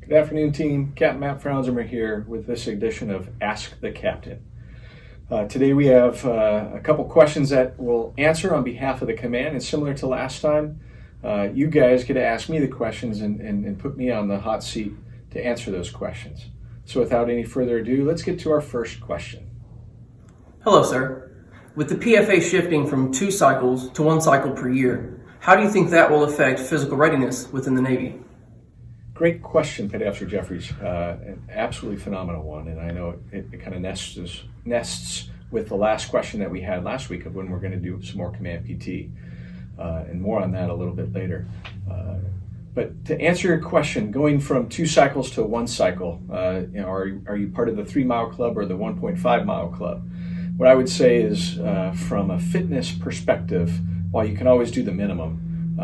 Good afternoon, team. Captain Matt Frauenzimer here with this edition of Ask the Captain. Today we have a couple questions that we'll answer on behalf of the command, and similar to last time, you guys get to ask me the questions and put me on the hot seat to answer those questions. So without any further ado, let's get to our first question. Hello, sir. With the PFA shifting from 2 cycles to 1 cycle per year, how do you think that will affect physical readiness within the Navy? Great question, Petty Officer Jeffries. An absolutely phenomenal one, and I know it kind of nests with the last question that we had last week of when we're going to do some more command PT, and more on that a little bit later. But to answer your question, going from 2 cycles to 1 cycle, are you part of the 3-mile club or the 1.5-mile club? What I would say is, from a fitness perspective, while you can always do the minimum,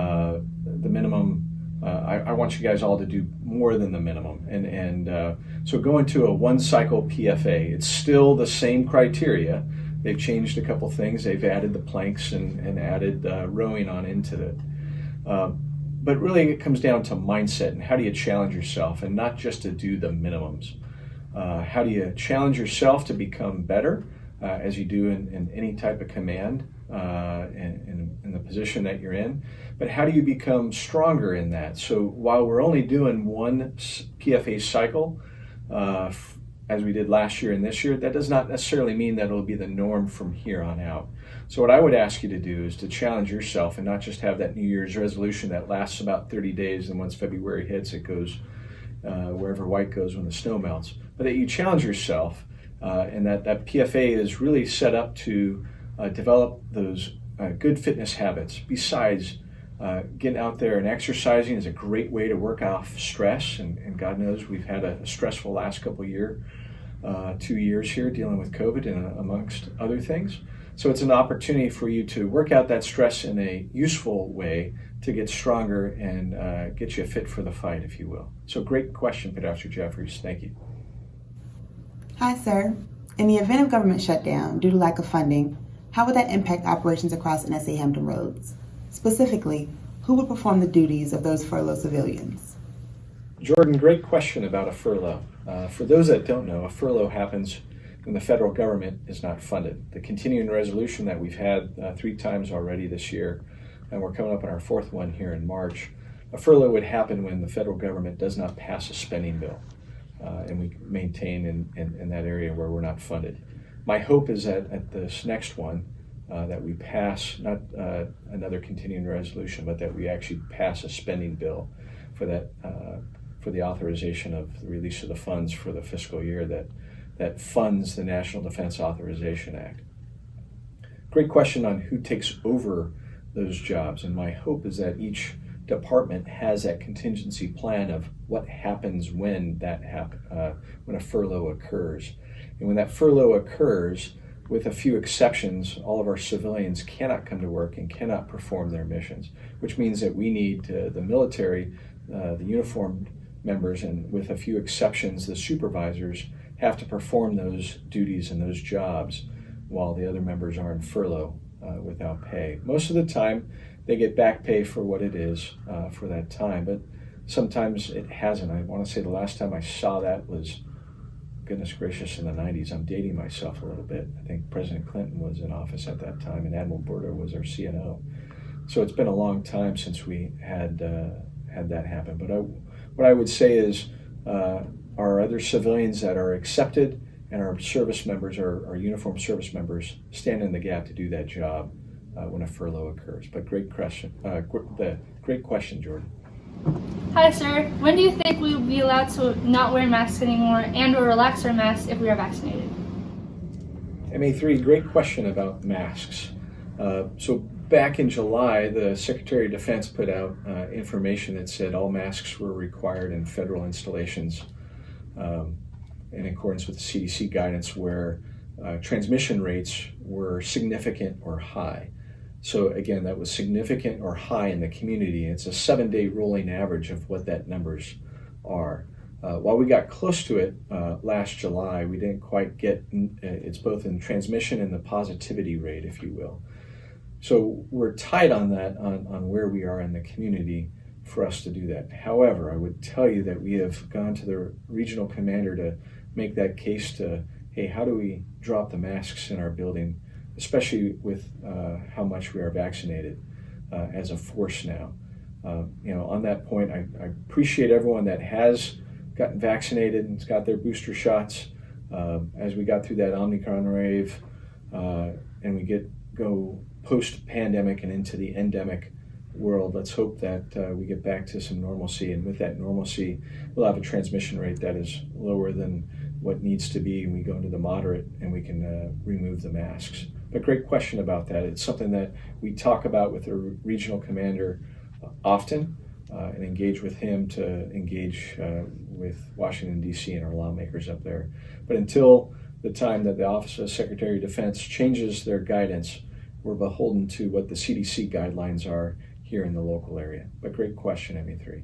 I want you guys all to do more than the minimum. So going to a 1 cycle PFA, it's still the same criteria. They've changed a couple things. They've added the planks and added rowing on into it. But really it comes down to mindset and how do you challenge yourself, and not just to do the minimums. How do you challenge yourself to become better, as you do in any type of command, in the position that you're in, but how do you become stronger in that? So while we're only doing 1 PFA cycle, as we did last year and this year, that does not necessarily mean that it'll be the norm from here on out. So what I would ask you to do is to challenge yourself and not just have that New Year's resolution that lasts about 30 days, and once February hits, it goes wherever white goes when the snow melts, but that you challenge yourself, and that PFA is really set up to develop those good fitness habits. Besides, getting out there and exercising is a great way to work off stress, and God knows we've had a stressful last couple 2 years here dealing with COVID and amongst other things. So it's an opportunity for you to work out that stress in a useful way to get stronger and get you fit for the fight, if you will. So great question, Petty Officer Jeffries. Thank you. Hi, sir. In the event of government shutdown due to lack of funding, how would that impact operations across NSA Hampton Roads? Specifically, who would perform the duties of those furloughed civilians? Jordan, great question about a furlough. For those that don't know, a furlough happens when the federal government is not funded. The continuing resolution that we've had 3 times already this year, and we're coming up on our 4th one here in March, a furlough would happen when the federal government does not pass a spending bill, and we maintain in that area where we're not funded. My hope is that at this next one, that we pass not another continuing resolution, but that we actually pass a spending bill for that, for the authorization of the release of the funds for the fiscal year that funds the National Defense Authorization Act. Great question on who takes over those jobs, and my hope is that each department has that contingency plan of what happens when when a furlough occurs. And when that furlough occurs, with a few exceptions, all of our civilians cannot come to work and cannot perform their missions, which means that we need the military, the uniformed members, and with a few exceptions, the supervisors have to perform those duties and those jobs while the other members are in furlough without pay. Most of the time, they get back pay for what it is for that time, but sometimes it hasn't. I want to say the last time I saw that was, goodness gracious, in the 90s. I'm dating myself a little bit. I think President Clinton was in office at that time, and Admiral Bordo was our CNO. So it's been a long time since we had that happen. But what I would say is our other civilians that are accepted and our service members, our uniformed service members, stand in the gap to do that job when a furlough occurs. But great question, Jordan. Hi, sir. When do you think we will be allowed to not wear masks anymore and or relax our masks if we are vaccinated? MA3, great question about masks. So back in July, the Secretary of Defense put out information that said all masks were required in federal installations in accordance with the CDC guidance where transmission rates were significant or high. So again, that was significant or high in the community. It's a 7-day rolling average of what that numbers are. While we got close to it last July, we didn't quite get, it's both in transmission and the positivity rate, if you will. So we're tight on that, on where we are in the community for us to do that. However, I would tell you that we have gone to the regional commander to make that case to, hey, how do we drop the masks in our building, especially with how much we are vaccinated as a force now. On that point, I appreciate everyone that has gotten vaccinated and has got their booster shots. As we got through that Omicron wave and we go post-pandemic and into the endemic world, let's hope that we get back to some normalcy. And with that normalcy, we'll have a transmission rate that is lower than what needs to be, and we go into the moderate and we can remove the masks. But great question about that. It's something that we talk about with the regional commander often and engage with him to engage with Washington, D.C. and our lawmakers up there. But until the time that the Office of Secretary of Defense changes their guidance, we're beholden to what the CDC guidelines are here in the local area. But great question, ME3.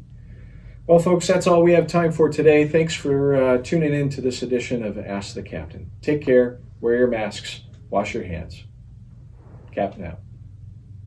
Well, folks, that's all we have time for today. Thanks for tuning in to this edition of Ask the Captain. Take care, wear your masks, wash your hands. Captain out.